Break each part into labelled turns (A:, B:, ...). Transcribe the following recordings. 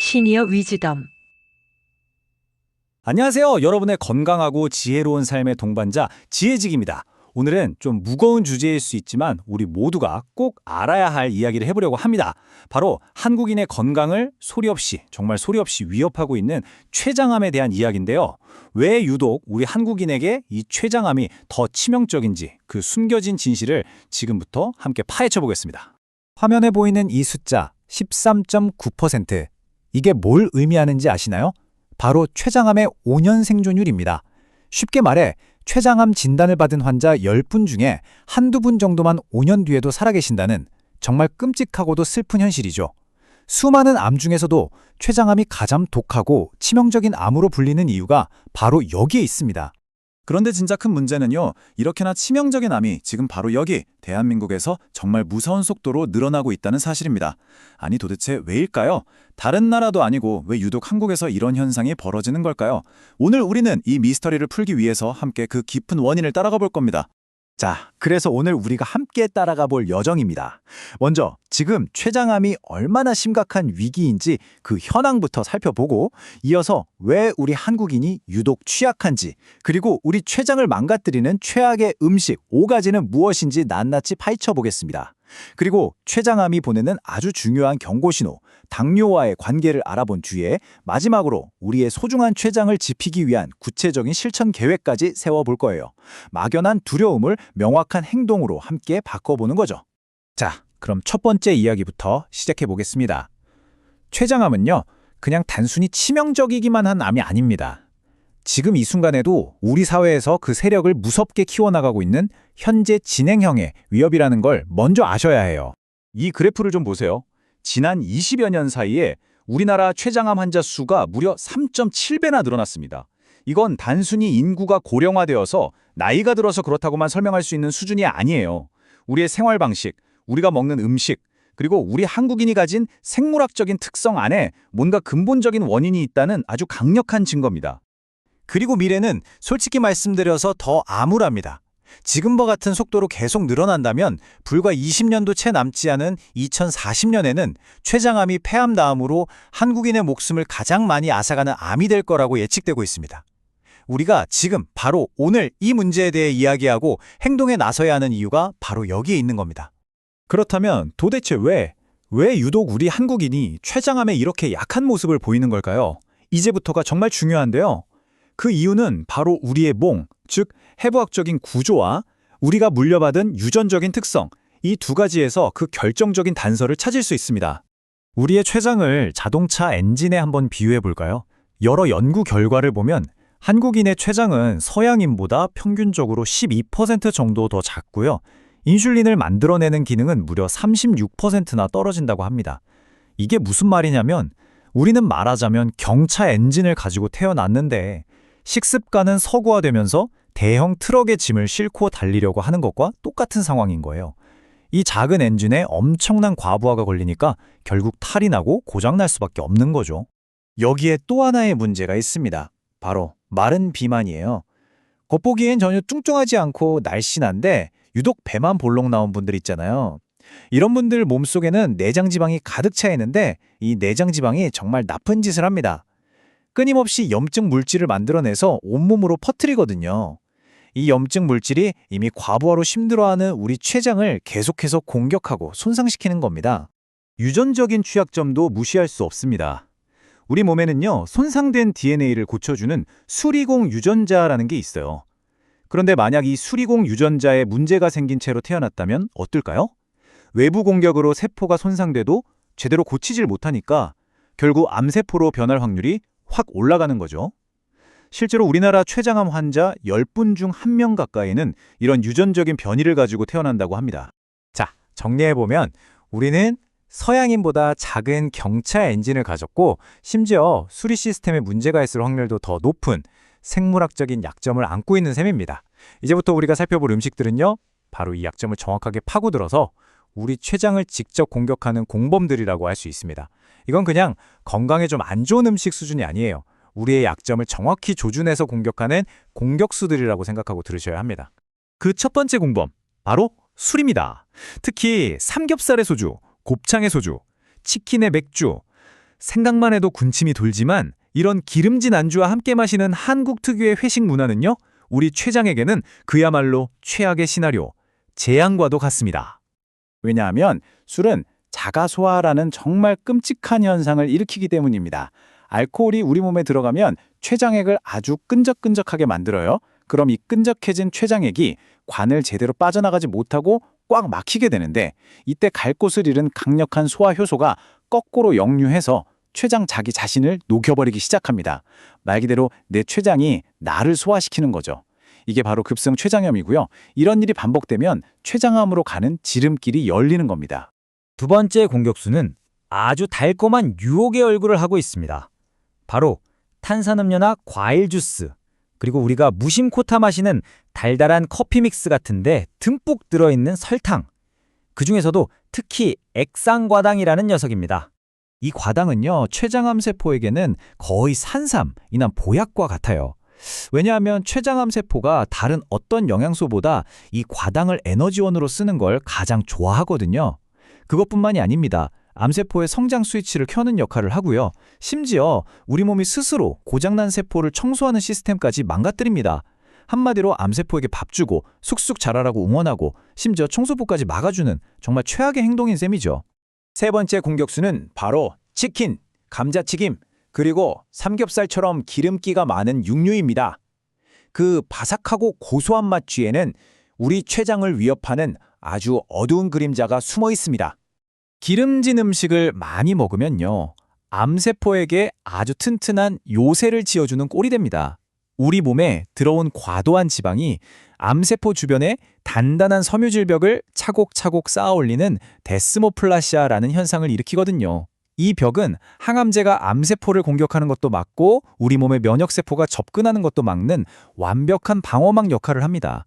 A: 시니어 위즈덤.
B: 안녕하세요. 여러분의 건강하고 지혜로운 삶의 동반자 지혜직입니다. 오늘은 좀 무거운 주제일 수 있지만 우리 모두가 꼭 알아야 할 이야기를 해보려고 합니다. 바로 한국인의 건강을 소리 없이, 정말 소리 없이 위협하고 있는 췌장암에 대한 이야기인데요. 왜 유독 우리 한국인에게 이 췌장암이 더 치명적인지 그 숨겨진 진실을 지금부터 함께 파헤쳐 보겠습니다. 화면에 보이는 이 숫자 13.9%. 이게 뭘 의미하는지 아시나요? 바로 췌장암의 5년 생존율입니다. 쉽게 말해 췌장암 진단을 받은 환자 10분 중에 한두 분 정도만 5년 뒤에도 살아계신다는 정말 끔찍하고도 슬픈 현실이죠. 수많은 암 중에서도 췌장암이 가장 독하고 치명적인 암으로 불리는 이유가 바로 여기에 있습니다.
C: 그런데 진짜 큰 문제는요, 이렇게나 치명적인 암이 지금 바로 여기 대한민국에서 정말 무서운 속도로 늘어나고 있다는 사실입니다. 아니 도대체 왜일까요? 다른 나라도 아니고 왜 유독 한국에서 이런 현상이 벌어지는 걸까요? 오늘 우리는 이 미스터리를 풀기 위해서 함께 그 깊은 원인을 따라가 볼 겁니다.
B: 자, 그래서 오늘 우리가 함께 따라가 볼 여정입니다. 먼저 지금 췌장암이 얼마나 심각한 위기인지 그 현황부터 살펴보고 이어서 왜 우리 한국인이 유독 취약한지 그리고 우리 췌장을 망가뜨리는 최악의 음식 5가지는 무엇인지 낱낱이 파헤쳐 보겠습니다. 그리고 췌장암이 보내는 아주 중요한 경고신호, 당뇨와의 관계를 알아본 뒤에 마지막으로 우리의 소중한 췌장을 지키기 위한 구체적인 실천 계획까지 세워볼 거예요. 막연한 두려움을 명확한 행동으로 함께 바꿔보는 거죠. 자, 그럼 첫 번째 이야기부터 시작해 보겠습니다. 췌장암은요, 그냥 단순히 치명적이기만 한 암이 아닙니다. 지금 이 순간에도 우리 사회에서 그 세력을 무섭게 키워나가고 있는 현재 진행형의 위협이라는 걸 먼저 아셔야 해요.
C: 이 그래프를 좀 보세요. 지난 20여 년 사이에 우리나라 췌장암 환자 수가 무려 3.7배나 늘어났습니다. 이건 단순히 인구가 고령화되어서 나이가 들어서 그렇다고만 설명할 수 있는 수준이 아니에요. 우리의 생활 방식, 우리가 먹는 음식, 그리고 우리 한국인이 가진 생물학적인 특성 안에 뭔가 근본적인 원인이 있다는 아주 강력한 증거입니다.
B: 그리고 미래는 솔직히 말씀드려서 더 암울합니다. 지금과 같은 속도로 계속 늘어난다면 불과 20년도 채 남지 않은 2040년에는 췌장암이 폐암 다음으로 한국인의 목숨을 가장 많이 앗아가는 암이 될 거라고 예측되고 있습니다. 우리가 지금 바로 오늘 이 문제에 대해 이야기하고 행동에 나서야 하는 이유가 바로 여기에 있는 겁니다.
C: 그렇다면 도대체 왜 유독 우리 한국인이 췌장암에 이렇게 약한 모습을 보이는 걸까요? 이제부터가 정말 중요한데요. 그 이유는 바로 우리의 몽, 즉 해부학적인 구조와 우리가 물려받은 유전적인 특성, 이 두 가지에서 그 결정적인 단서를 찾을 수 있습니다.
B: 우리의 췌장을 자동차 엔진에 한번 비유해 볼까요? 여러 연구 결과를 보면 한국인의 췌장은 서양인보다 평균적으로 12% 정도 더 작고요. 인슐린을 만들어내는 기능은 무려 36%나 떨어진다고 합니다. 이게 무슨 말이냐면 우리는 말하자면 경차 엔진을 가지고 태어났는데 식습관은 서구화되면서 대형 트럭의 짐을 싣고 달리려고 하는 것과 똑같은 상황인 거예요. 이 작은 엔진에 엄청난 과부하가 걸리니까 결국 탈이 나고 고장날 수밖에 없는 거죠. 여기에 또 하나의 문제가 있습니다. 바로 마른 비만이에요. 겉보기엔 전혀 뚱뚱하지 않고 날씬한데 유독 배만 볼록 나온 분들 있잖아요. 이런 분들 몸속에는 내장지방이 가득 차 있는데 이 내장지방이 정말 나쁜 짓을 합니다. 끊임없이 염증 물질을 만들어내서 온몸으로 퍼뜨리거든요. 이 염증 물질이 이미 과부하로 힘들어하는 우리 췌장을 계속해서 공격하고 손상시키는 겁니다.
C: 유전적인 취약점도 무시할 수 없습니다. 우리 몸에는요, 손상된 DNA를 고쳐주는 수리공 유전자라는 게 있어요. 그런데 만약 이 수리공 유전자에 문제가 생긴 채로 태어났다면 어떨까요? 외부 공격으로 세포가 손상돼도 제대로 고치질 못하니까 결국 암세포로 변할 확률이 확 올라가는 거죠. 실제로 우리나라 췌장암 환자 10분 중 1명 가까이는 이런 유전적인 변이를 가지고 태어난다고 합니다.
B: 자, 정리해보면 우리는 서양인보다 작은 경차 엔진을 가졌고 심지어 수리 시스템에 문제가 있을 확률도 더 높은 생물학적인 약점을 안고 있는 셈입니다. 이제부터 우리가 살펴볼 음식들은요, 바로 이 약점을 정확하게 파고들어서 우리 췌장을 직접 공격하는 공범들이라고 할 수 있습니다. 이건 그냥 건강에 좀 안 좋은 음식 수준이 아니에요. 우리의 약점을 정확히 조준해서 공격하는 공격수들이라고 생각하고 들으셔야 합니다.
C: 그 첫 번째 공범, 바로 술입니다. 특히 삼겹살의 소주, 곱창의 소주, 치킨의 맥주,
B: 생각만 해도 군침이 돌지만 이런 기름진 안주와 함께 마시는 한국 특유의 회식 문화는요, 우리 췌장에게는 그야말로 최악의 시나리오, 재앙과도 같습니다.
C: 왜냐하면 술은 자가 소화라는 정말 끔찍한 현상을 일으키기 때문입니다. 알코올이 우리 몸에 들어가면 췌장액을 아주 끈적끈적하게 만들어요. 그럼 이 끈적해진 췌장액이 관을 제대로 빠져나가지 못하고 꽉 막히게 되는데, 이때 갈 곳을 잃은 강력한 소화 효소가 거꾸로 역류해서 췌장 자기 자신을 녹여버리기 시작합니다. 말 그대로 내 췌장이 나를 소화시키는 거죠. 이게 바로 급성 췌장염이고요. 이런 일이 반복되면 췌장암으로 가는 지름길이 열리는 겁니다.
A: 두 번째 공격수는 아주 달콤한 유혹의 얼굴을 하고 있습니다. 바로 탄산음료나 과일 주스, 그리고 우리가 무심코타 마시는 달달한 커피 믹스 같은데 듬뿍 들어있는 설탕. 그 중에서도 특히 액상과당이라는 녀석입니다.
B: 이 과당은요, 췌장암 세포에게는 거의 산삼이나 보약과 같아요. 왜냐하면 췌장암 세포가 다른 어떤 영양소보다 이 과당을 에너지원으로 쓰는 걸 가장 좋아하거든요. 그것뿐만이 아닙니다. 암세포의 성장 스위치를 켜는 역할을 하고요. 심지어 우리 몸이 스스로 고장난 세포를 청소하는 시스템까지 망가뜨립니다. 한마디로 암세포에게 밥 주고 쑥쑥 자라라고 응원하고 심지어 청소부까지 막아주는 정말 최악의 행동인 셈이죠.
C: 세 번째 공격수는 바로 치킨, 감자튀김, 그리고 삼겹살처럼 기름기가 많은 육류입니다. 그 바삭하고 고소한 맛 뒤에는 우리 췌장을 위협하는 아주 어두운 그림자가 숨어 있습니다.
B: 기름진 음식을 많이 먹으면요, 암세포에게 아주 튼튼한 요새를 지어주는 꼴이 됩니다. 우리 몸에 들어온 과도한 지방이 암세포 주변에 단단한 섬유질벽을 차곡차곡 쌓아 올리는 데스모플라시아라는 현상을 일으키거든요. 이 벽은 항암제가 암세포를 공격하는 것도 막고 우리 몸의 면역세포가 접근하는 것도 막는 완벽한 방어막 역할을 합니다.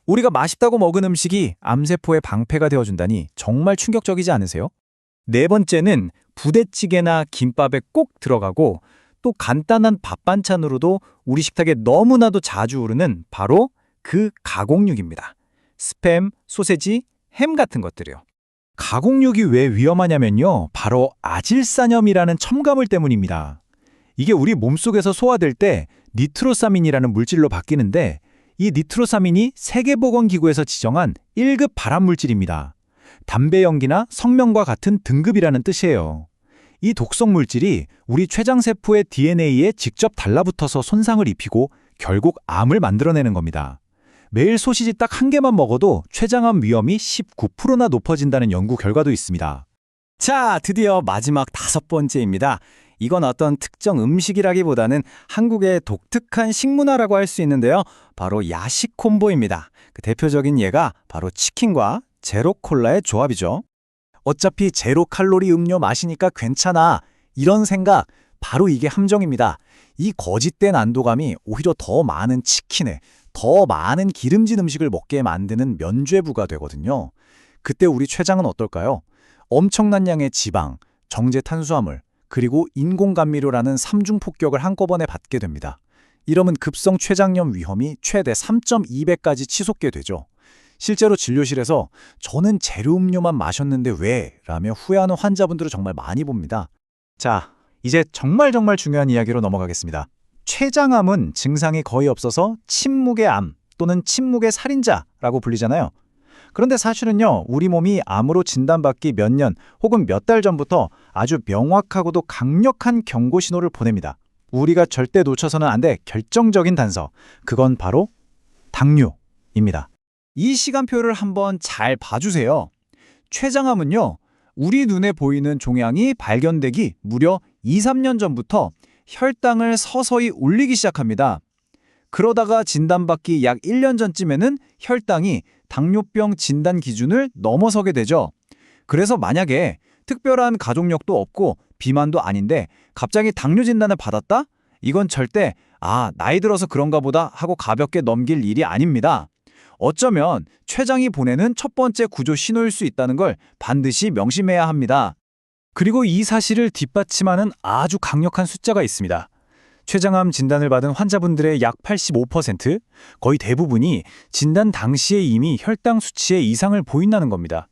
B: 우리가 맛있다고 먹은 음식이 암세포의 방패가 되어준다니 정말 충격적이지 않으세요? 네 번째는 부대찌개나 김밥에 꼭 들어가고 또 간단한 밥 반찬으로도 우리 식탁에 너무나도 자주 오르는 바로 그 가공육입니다. 스팸, 소세지, 햄 같은 것들이요. 가공육이 왜 위험하냐면요, 바로 아질산염이라는 첨가물 때문입니다. 이게 우리 몸속에서 소화될 때 니트로사민이라는 물질로 바뀌는데, 이 니트로사민이 세계보건기구에서 지정한 1급 발암물질입니다. 담배 연기나 성명과 같은 등급이라는 뜻이에요. 이 독성 물질이 우리 췌장세포의 DNA에 직접 달라붙어서 손상을 입히고 결국 암을 만들어내는 겁니다. 매일 소시지 딱 한 개만 먹어도 췌장암 위험이 19%나 높아진다는 연구 결과도 있습니다.
C: 자, 드디어 마지막 다섯 번째입니다. 이건 어떤 특정 음식이라기보다는 한국의 독특한 식문화라고 할 수 있는데요. 바로 야식 콤보입니다. 그 대표적인 예가 바로 치킨과 제로콜라의 조합이죠. 어차피 제로 칼로리 음료 마시니까 괜찮아, 이런 생각, 바로 이게 함정입니다. 이 거짓된 안도감이 오히려 더 많은 치킨에 더 많은 기름진 음식을 먹게 만드는 면죄부가 되거든요. 그때 우리 췌장은 어떨까요? 엄청난 양의 지방, 정제 탄수화물, 그리고 인공감미료라는 삼중 폭격을 한꺼번에 받게 됩니다. 이러면 급성 췌장염 위험이 최대 3.2배까지 치솟게 되죠. 실제로 진료실에서 저는 제로 음료만 마셨는데 왜? 라며 후회하는 환자분들을 정말 많이 봅니다. 자, 이제 정말 중요한 이야기로 넘어가겠습니다. 췌장암은 증상이 거의 없어서 침묵의 암 또는 침묵의 살인자라고 불리잖아요. 그런데 사실은요, 우리 몸이 암으로 진단받기 몇 년 혹은 몇 달 전부터 아주 명확하고도 강력한 경고 신호를 보냅니다. 우리가 절대 놓쳐서는 안 돼 결정적인 단서, 그건 바로 당뇨입니다. 이 시간표를 한번 잘 봐주세요. 췌장암은요, 우리 눈에 보이는 종양이 발견되기 무려 2, 3년 전부터 혈당을 서서히 올리기 시작합니다. 그러다가 진단받기 약 1년 전쯤에는 혈당이 당뇨병 진단 기준을 넘어서게 되죠. 그래서 만약에 특별한 가족력도 없고 비만도 아닌데 갑자기 당뇨 진단을 받았다? 이건 절대 나이 들어서 그런가 보다 하고 가볍게 넘길 일이 아닙니다. 어쩌면 췌장이 보내는 첫 번째 구조 신호일 수 있다는 걸 반드시 명심해야 합니다. 그리고 이 사실을 뒷받침하는 아주 강력한 숫자가 있습니다. 췌장암 진단을 받은 환자분들의 약 85%, 거의 대부분이 진단 당시에 이미 혈당 수치의 이상을 보인다는 겁니다.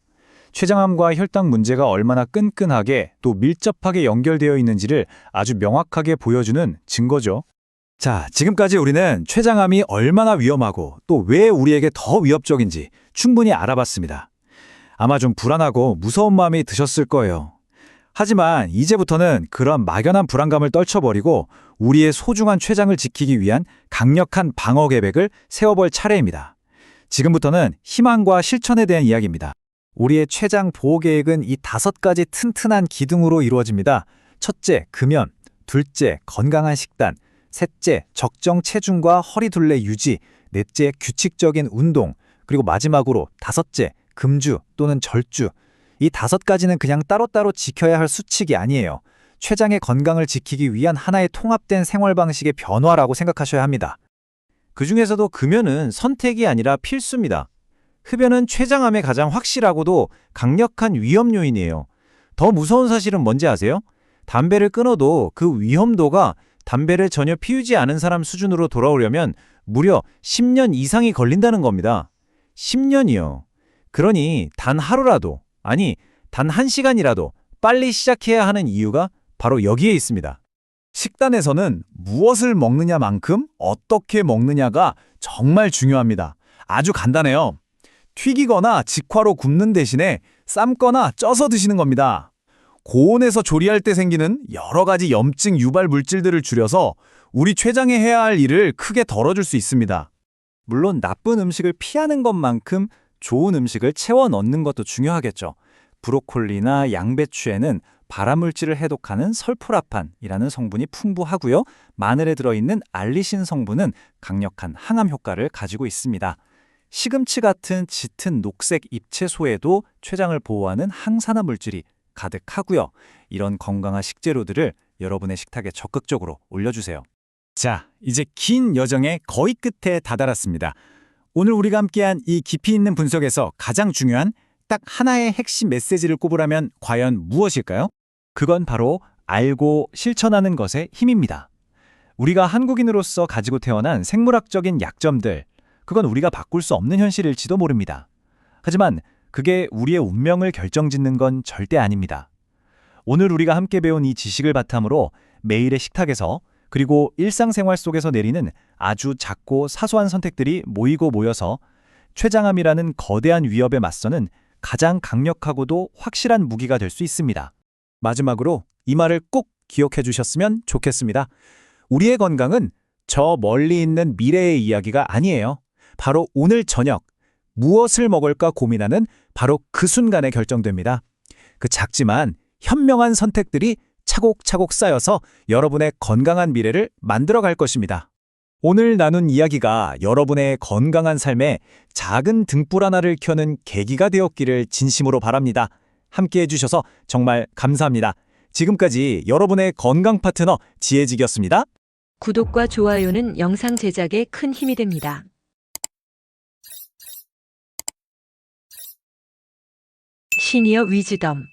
B: 췌장암과 혈당 문제가 얼마나 끈끈하게 또 밀접하게 연결되어 있는지를 아주 명확하게 보여주는 증거죠.
C: 자, 지금까지 우리는 췌장암이 얼마나 위험하고 또 왜 우리에게 더 위협적인지 충분히 알아봤습니다. 아마 좀 불안하고 무서운 마음이 드셨을 거예요. 하지만 이제부터는 그런 막연한 불안감을 떨쳐버리고 우리의 소중한 췌장을 지키기 위한 강력한 방어 계획을 세워볼 차례입니다. 지금부터는 희망과 실천에 대한 이야기입니다.
B: 우리의 췌장 보호 계획은 이 5가지 튼튼한 기둥으로 이루어집니다. 첫째, 금연. 둘째, 건강한 식단. 셋째, 적정 체중과 허리 둘레 유지. 넷째, 규칙적인 운동. 그리고 마지막으로 5째, 금주 또는 절주. 이 5가지는 그냥 따로따로 지켜야 할 수칙이 아니에요. 췌장의 건강을 지키기 위한 하나의 통합된 생활 방식의 변화라고 생각하셔야 합니다.
A: 그중에서도 금연은 선택이 아니라 필수입니다. 흡연은 췌장암에 가장 확실하고도 강력한 위험 요인이에요. 더 무서운 사실은 뭔지 아세요? 담배를 끊어도 그 위험도가 담배를 전혀 피우지 않은 사람 수준으로 돌아오려면 무려 10년 이상이 걸린다는 겁니다. 10년이요. 그러니 단 하루라도, 아니 단 1시간이라도 빨리 시작해야 하는 이유가 바로 여기에 있습니다.
C: 식단에서는 무엇을 먹느냐만큼 어떻게 먹느냐가 정말 중요합니다. 아주 간단해요. 튀기거나 직화로 굽는 대신에 삶거나 쪄서 드시는 겁니다. 고온에서 조리할 때 생기는 여러 가지 염증 유발 물질들을 줄여서 우리 췌장에 해야 할 일을 크게 덜어줄 수 있습니다.
B: 물론 나쁜 음식을 피하는 것만큼 좋은 음식을 채워 넣는 것도 중요하겠죠. 브로콜리나 양배추에는 발암물질을 해독하는 설포라판이라는 성분이 풍부하고요. 마늘에 들어있는 알리신 성분은 강력한 항암 효과를 가지고 있습니다. 시금치 같은 짙은 녹색 잎채소에도 췌장을 보호하는 항산화 물질이 가득하고요. 이런 건강한 식재료들을 여러분의 식탁에 적극적으로 올려주세요.
C: 자, 이제 긴 여정의 거의 끝에 다다랐습니다. 오늘 우리가 함께한 이 깊이 있는 분석에서 가장 중요한 딱 하나의 핵심 메시지를 꼽으라면 과연 무엇일까요?
B: 그건 바로 알고 실천하는 것의 힘입니다. 우리가 한국인으로서 가지고 태어난 생물학적인 약점들, 그건 우리가 바꿀 수 없는 현실일지도 모릅니다. 하지만 그게 우리의 운명을 결정짓는 건 절대 아닙니다. 오늘 우리가 함께 배운 이 지식을 바탕으로 매일의 식탁에서 그리고 일상생활 속에서 내리는 아주 작고 사소한 선택들이 모이고 모여서 췌장암이라는 거대한 위협에 맞서는 가장 강력하고도 확실한 무기가 될 수 있습니다.
C: 마지막으로 이 말을 꼭 기억해 주셨으면 좋겠습니다. 우리의 건강은 저 멀리 있는 미래의 이야기가 아니에요. 바로 오늘 저녁 무엇을 먹을까 고민하는 바로 그 순간에 결정됩니다. 그 작지만 현명한 선택들이 차곡차곡 쌓여서 여러분의 건강한 미래를 만들어 갈 것입니다. 오늘 나눈 이야기가 여러분의 건강한 삶에 작은 등불 하나를 켜는 계기가 되었기를 진심으로 바랍니다. 함께 해주셔서 정말 감사합니다. 지금까지 여러분의 건강 파트너 지혜직이었습니다.
D: 구독과 좋아요는 영상 제작에 큰 힘이 됩니다. 시니어 위즈덤